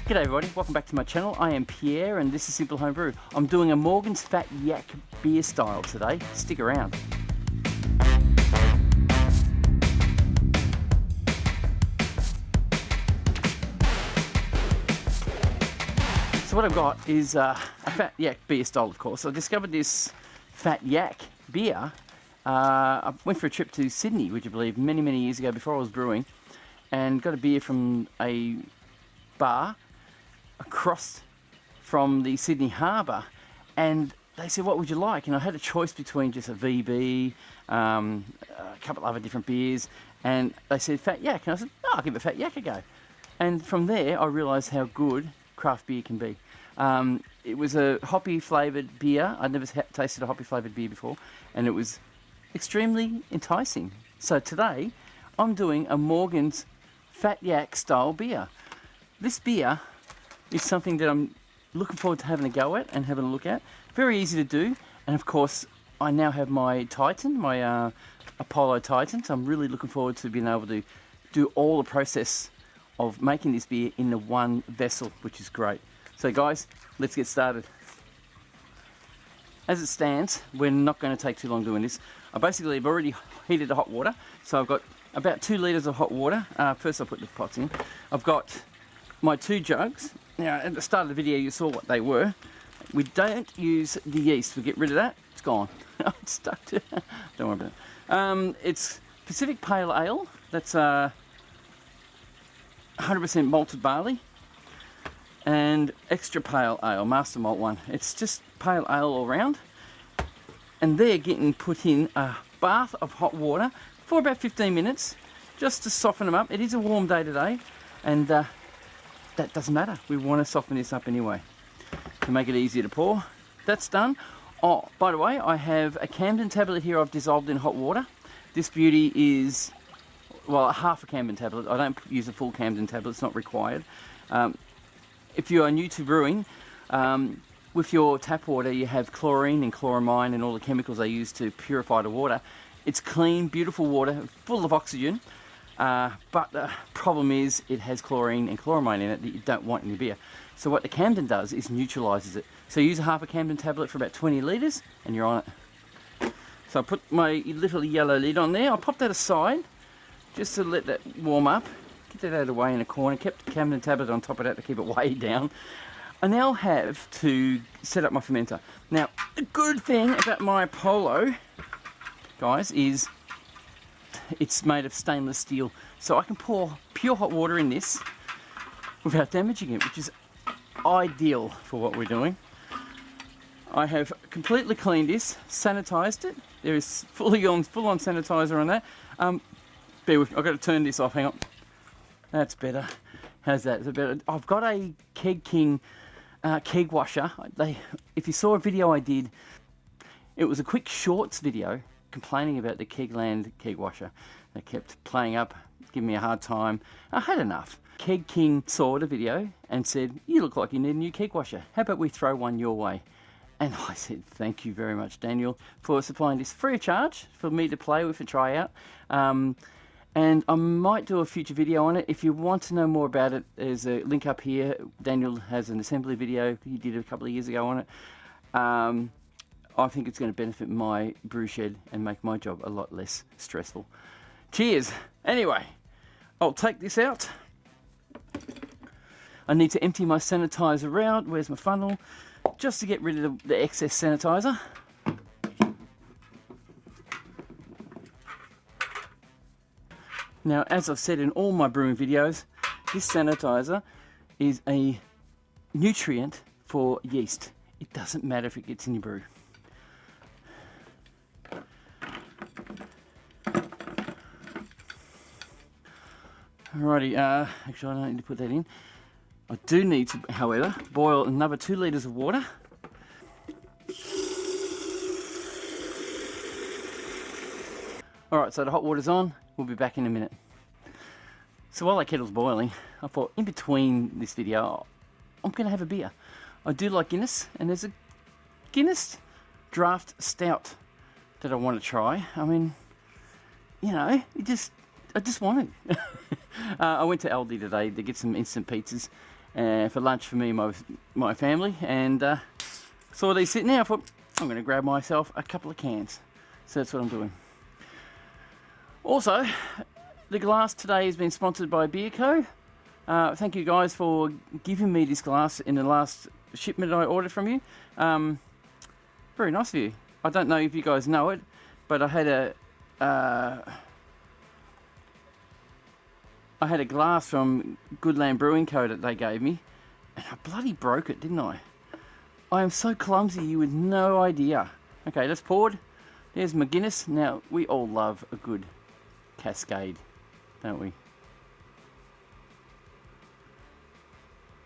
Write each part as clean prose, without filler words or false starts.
G'day everybody, welcome back to my channel. I am Pierre and this is Simple Home Brew. I'm doing a Morgan's Fat Yak beer style today. Stick around. So what I've got is a Fat Yak beer style, of course. I discovered this Fat Yak beer. I went for a trip to Sydney, would you believe, many years ago before I was brewing, and got a beer from a bar across from the Sydney Harbour, and they said, what would you like? And I had a choice between just a VB, a couple of other different beers, and they said Fat Yak, and I said, oh, I'll give it Fat Yak a go. And from there I realised how good craft beer can be. It was a hoppy flavoured beer. I'd never tasted a hoppy flavoured beer before, and it was extremely enticing. So today I'm doing a Morgan's Fat Yak style beer. This beer is something that I'm looking forward to having a go at and having a look at. Very easy to do, and of course I now have my Titan, my Apollo Titan, so I'm really looking forward to being able to do all the process of making this beer in the one vessel, which is great. So guys, let's get started. As it stands, we're not going to take too long doing this. I basically have already heated the hot water, so I've got about 2 litres of hot water. First I'll put the pots in. I've got my 2 jugs. Now at the start of the video you saw what they were. We don't use the yeast, we get rid of that. It's gone. It's stuck to don't worry about it. It's Pacific Pale Ale. That's 100% malted barley, and extra pale ale, master malt one. It's just pale ale all round, and they're getting put in a bath of hot water for about 15 minutes just to soften them up. It is a warm day today, and that doesn't matter. We want to soften this up anyway to make it easier to pour. That's done. Oh, by the way, I have a Camden tablet here I've dissolved in hot water. This beauty is, well, half a Camden tablet. I don't use a full Camden tablet, it's not required. If you are new to brewing, with your tap water you have chlorine and chloramine and all the chemicals they use to purify the water. It's clean, beautiful water, full of oxygen, but the problem is it has chlorine and chloramine in it that you don't want in your beer. So what the Camden does is neutralises it. So you use a half a Camden tablet for about 20 litres and you're on it. So I put my little yellow lid on there. I'll pop that aside just to let that warm up. Get that out of the way in a corner. Kept the Camden tablet on top of that to keep it way down. I now have to set up my fermenter. Now the good thing about my Apollo, guys, is it's made of stainless steel, so I can pour pure hot water in this without damaging it, which is ideal for what we're doing. I have completely cleaned this, sanitized it. There is full on sanitizer on that. Bear with me, I've got to turn this off, hang on. That's better. How's that? Is it better? I've got a Keg King keg washer. If you saw a video I did, it was a quick shorts video complaining about the Kegland keg washer. They kept playing up, giving me a hard time. I had enough. Keg King saw the video and said, you look like you need a new keg washer. How about we throw one your way? And I said, thank you very much, Daniel, for supplying this free of charge for me to play with and try out. And I might do a future video on it. If you want to know more about it, there's a link up here. Daniel has an assembly video he did a couple of years ago on it. I think it's going to benefit my brew shed and make my job a lot less stressful. Cheers! Anyway, I'll take this out. I need to empty my sanitizer out. Where's my funnel? Just to get rid of the excess sanitizer. Now, as I've said in all my brewing videos, this sanitizer is a nutrient for yeast. It doesn't matter if it gets in your brew. Alrighty, actually I don't need to put that in. I do need to, however, boil another 2 litres of water. Alright, so the hot water's on. We'll be back in a minute. So while that kettle's boiling, I thought in between this video, I'm going to have a beer. I do like Guinness, and there's a Guinness draft stout that I want to try. I mean, you know, I just want it. I went to Aldi today to get some instant pizzas, for lunch for me and my family, and saw these sitting there. I thought, I'm going to grab myself a couple of cans. So that's what I'm doing. Also, the glass today has been sponsored by Beer Co. Thank you guys for giving me this glass in the last shipment I ordered from you. Very nice of you. I don't know if you guys know it, but I had a glass from Goodland Brewing Co. that they gave me, and I bloody broke it, didn't I? I am so clumsy, you had no idea. Okay, that's poured. There's my Guinness. Now, we all love a good cascade, don't we?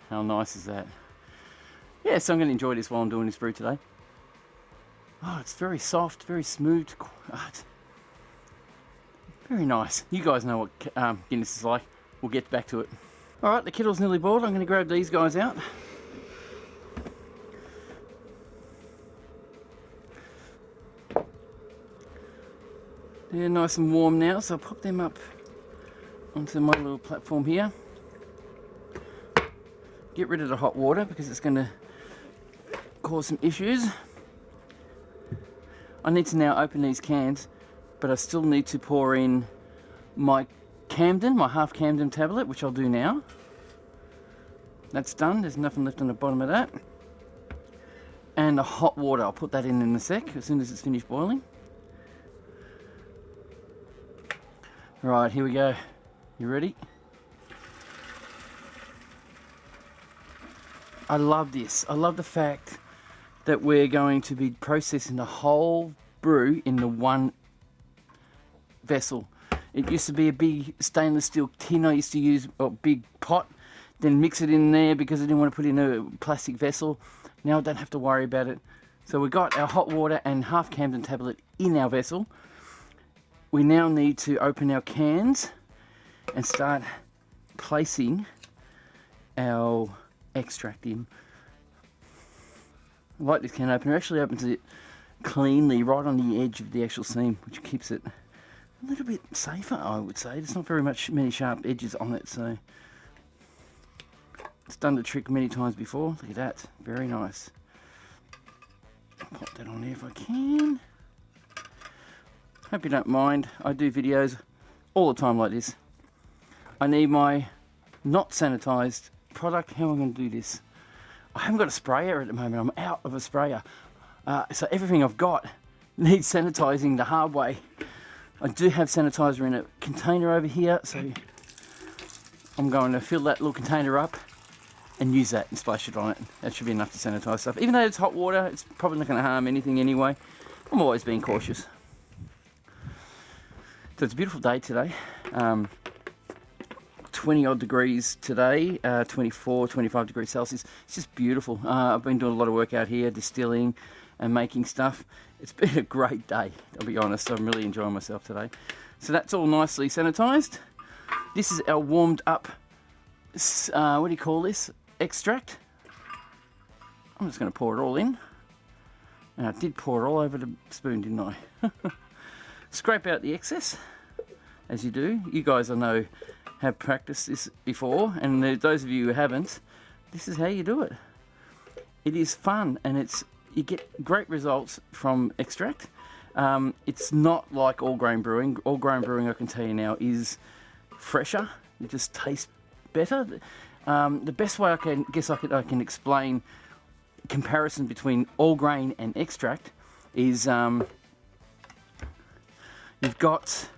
How nice is that? Yeah, so I'm going to enjoy this while I'm doing this brew today. Oh, it's very soft, very smooth. It's very nice. You guys know what Guinness is like. We'll get back to it. Alright, the kettle's nearly boiled. I'm going to grab these guys out. They're nice and warm now, so I'll pop them up onto my little platform here. Get rid of the hot water because it's going to cause some issues. I need to now open these cans, but I still need to pour in my Camden, my half Camden tablet, which I'll do now. That's done. There's nothing left on the bottom of that. And the hot water, I'll put that in a sec, as soon as it's finished boiling. Right, here we go. You ready? I love this. I love the fact that we're going to be processing the whole brew in the one vessel. It used to be a big stainless steel tin I used to use, a big pot, then mix it in there because I didn't want to put it in a plastic vessel. Now I don't have to worry about it. So we've got our hot water and half Camden tablet in our vessel. We now need to open our cans and start placing our extract in. I like this can opener. It actually opens it cleanly right on the edge of the actual seam, which keeps it a little bit safer, I would say. There's not very many sharp edges on it, so it's done the trick many times before. Look at that, very nice. I'll pop that on there if I can. Hope you don't mind. I do videos all the time like this. I need my not sanitized product. How am I going to do this? I haven't got a sprayer at the moment. I'm out of a sprayer. So everything I've got needs sanitizing the hard way. I do have sanitizer in a container over here, so I'm going to fill that little container up and use that and splash it on it. That should be enough to sanitize stuff. Even though it's hot water, it's probably not going to harm anything anyway. I'm always being cautious. So it's a beautiful day today. 20 odd degrees today, 24, 25 degrees Celsius. It's just beautiful. I've been doing a lot of work out here, distilling and making stuff. It's been a great day, I'll be honest. I'm really enjoying myself today. So that's all nicely sanitized. This is our warmed up, what do you call this? Extract. I'm just going to pour it all in. And I did pour it all over the spoon, didn't I? Scrape out the excess, as you do. You guys I know have practiced this before, and those of you who haven't, this is how you do it. It is fun, and you get great results from extract. It's not like all grain brewing. All grain brewing, I can tell you now, is fresher. It just tastes better. The best way I can explain comparison between all grain and extract is you've got,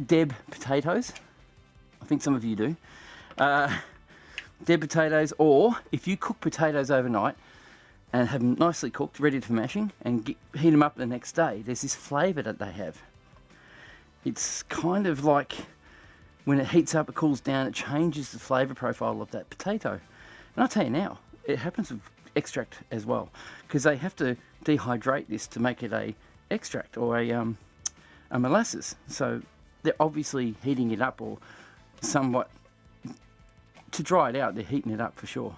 Deb potatoes. I think some of you do. Dead potatoes, or if you cook potatoes overnight and have them nicely cooked, ready for mashing, and heat them up the next day, there's this flavour that they have. It's kind of like when it heats up, it cools down, it changes the flavour profile of that potato. And I'll tell you now, it happens with extract as well, because they have to dehydrate this to make it a extract or a molasses. So they're obviously heating it up, or somewhat to dry it out, they're heating it up for sure.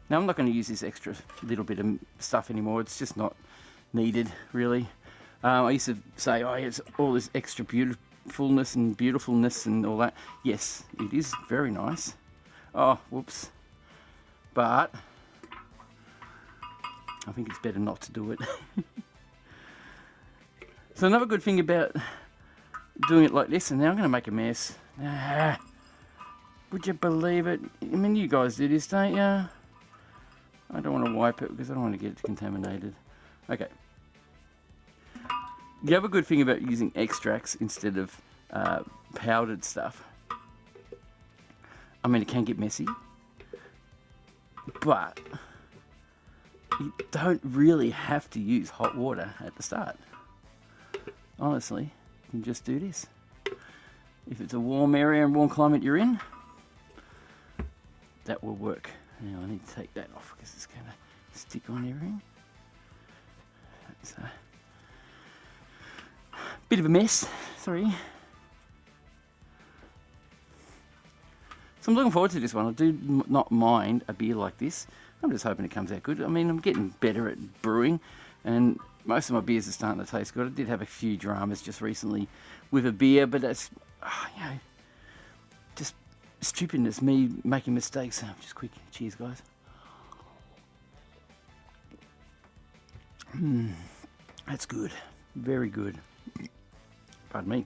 Now I'm not going to use this extra little bit of stuff anymore. It's just not needed really. I used to say, oh, it's all this extra fullness and beautifulness and all that. Yes, it is very nice. Oh, whoops. But I think it's better not to do it. So another good thing about doing it like this, and now I'm going to make a mess. Would you believe it? I mean, you guys do this, don't you? I don't want to wipe it because I don't want to get it contaminated. Okay. The other good thing about using extracts instead of powdered stuff, I mean, it can get messy, but you don't really have to use hot water at the start. Honestly, you can just do this. If it's a warm area and warm climate you're in, that will work. Now I need to take that off because it's going to stick on everything. That's a bit of a mess, sorry. So I'm looking forward to this one. I do not mind a beer like this. I'm just hoping it comes out good. I mean, I'm getting better at brewing, and most of my beers are starting to taste good. I did have a few dramas just recently with a beer, but that's, you know, just stupidness, me making mistakes. Just quick, cheers, guys. That's good, very good. Pardon me.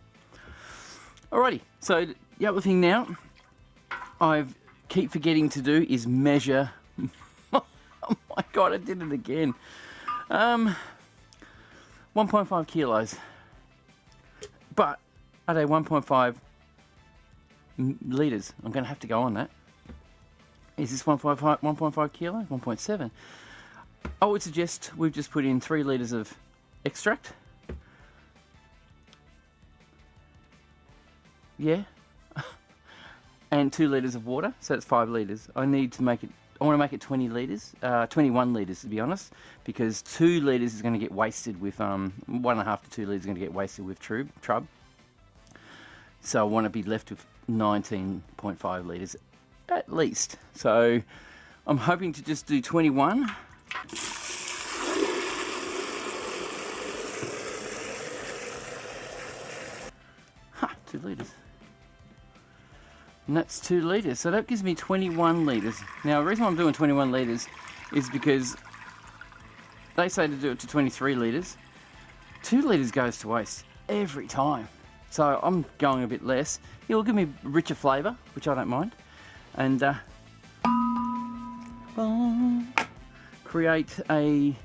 Alrighty, so the other thing now I keep forgetting to do is measure. Oh my god, I did it again. 1.5 kilos. But are they 1.5 litres? I'm going to have to go on that. Is this 1.5 kilo? 1.7. I would suggest we've just put in 3 litres of extract. Yeah. And 2 litres of water, so that's 5 litres. I want to make it 20 litres, 21 litres to be honest, because 2 litres is going to get wasted with, 1.5 to 2 litres is going to get wasted with trub. So I want to be left with 19.5 litres at least. So I'm hoping to just do 21. Ha, 2 litres. And that's 2 litres, so that gives me 21 litres. Now, the reason why I'm doing 21 litres is because they say to do it to 23 litres. 2 litres goes to waste every time. So I'm going a bit less. It will give me richer flavour, which I don't mind. And create a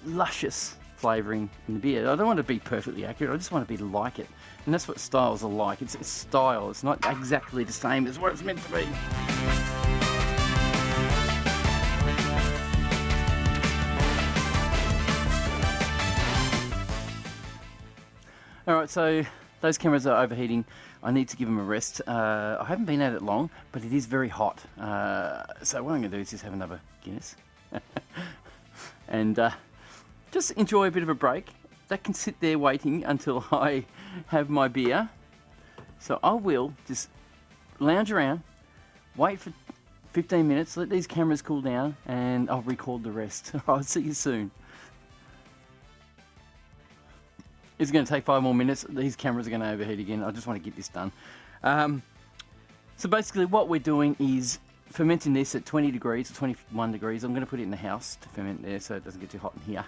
luscious flavouring in the beer. I don't want to be perfectly accurate, I just want to be like it. And that's what styles are like. It's style, it's not exactly the same as what it's meant to be. Alright, so those cameras are overheating. I need to give them a rest. I haven't been at it long, but it is very hot. So what I'm going to do is just have another Guinness. And just enjoy a bit of a break. That can sit there waiting until I have my beer. So I will just lounge around, wait for 15 minutes, let these cameras cool down, and I'll record the rest. I'll see you soon. It's going to take 5 more minutes. These cameras are going to overheat again. I just want to get this done. So basically what we're doing is fermenting this at 20 degrees or 21 degrees. I'm going to put it in the house to ferment there so it doesn't get too hot in here.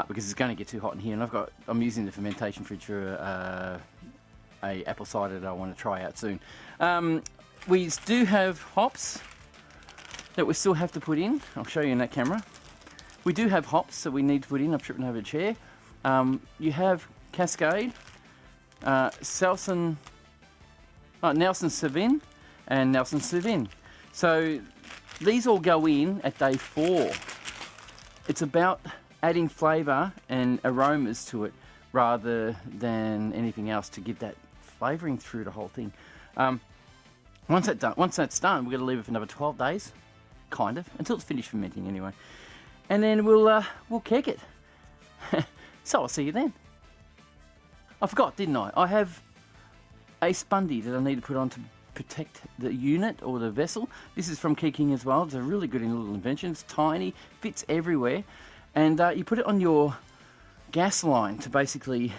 Because it's going to get too hot in here, and I'm using the fermentation fridge for a apple cider that I want to try out soon. We do have hops that we still have to put in. I'll show you in that camera. We do have hops that we need to put in. I'm tripping over a chair. You have Cascade, Nelson Sauvin, and Nelson Sauvin. So these all go in at day 4. It's about adding flavour and aromas to it rather than anything else to give that flavouring through the whole thing. Once that's done, we're going to leave it for another 12 days, kind of, until it's finished fermenting anyway. And then we'll keg it. So I'll see you then. I forgot, didn't I? I have a spundy that I need to put on to protect the unit or the vessel. This is from Key King as well. It's a really good little invention. It's tiny, fits everywhere. And you put it on your gas line to basically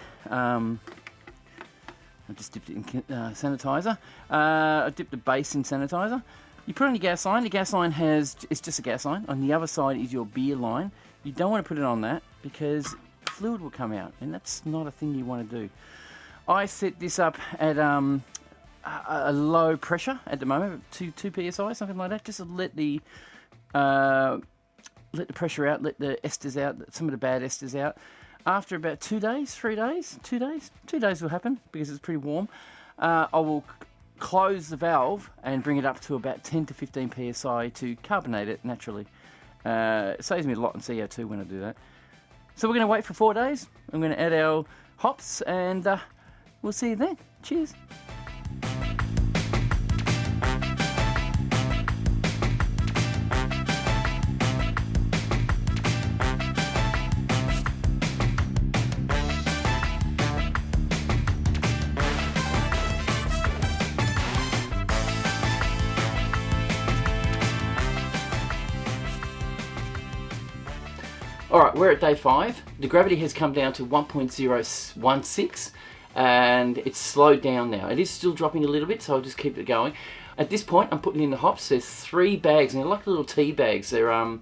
I just dipped it in sanitizer. I dipped the base in sanitizer. You put on your gas line. The gas line it's just a gas line. On the other side is your beer line. You don't want to put it on that because fluid will come out, and that's not a thing you want to do. I set this up at a low pressure at the moment, 2 psi, something like that, just to let the pressure out, let the esters out, some of the bad esters out. After about 2 days, 3 days, 2 days, 2 days will happen because it's pretty warm. I will close the valve and bring it up to about 10 to 15 psi to carbonate it naturally. It saves me a lot in CO2 when I do that. So we're going to wait for 4 days. I'm going to add our hops and we'll see you then. Cheers. Alright, we're at day 5. The gravity has come down to 1.016 and it's slowed down now. It is still dropping a little bit, so I'll just keep it going. At this point, I'm putting in the hops. There's 3 bags, and they're like little tea bags. They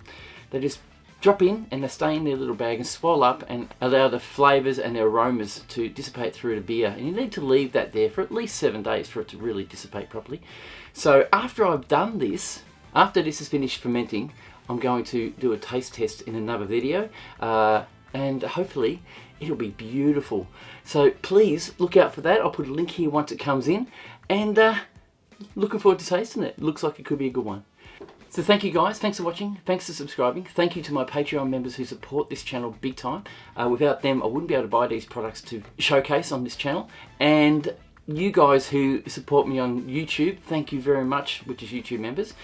just drop in and they stay in their little bag and swell up and allow the flavours and the aromas to dissipate through the beer. And you need to leave that there for at least 7 days for it to really dissipate properly. So after I've done this, after this is finished fermenting, I'm going to do a taste test in another video and hopefully it'll be beautiful. So please look out for that. I'll put a link here once it comes in, and looking forward to tasting it. Looks like it could be a good one. So thank you guys, thanks for watching, thanks for subscribing. Thank you to my Patreon members who support this channel big time. Without them I wouldn't be able to buy these products to showcase on this channel. And you guys who support me on YouTube, thank you very much, which is YouTube members.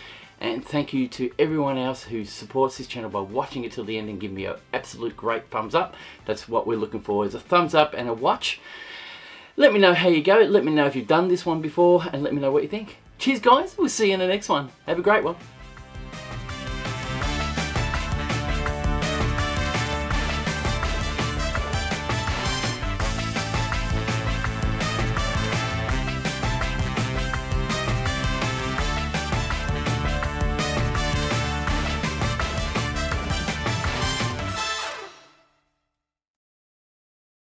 And thank you to everyone else who supports this channel by watching it till the end and giving me an absolute great thumbs up. That's what we're looking for, is a thumbs up and a watch. Let me know how you go. Let me know if you've done this one before and let me know what you think. Cheers guys, we'll see you in the next one. Have a great one.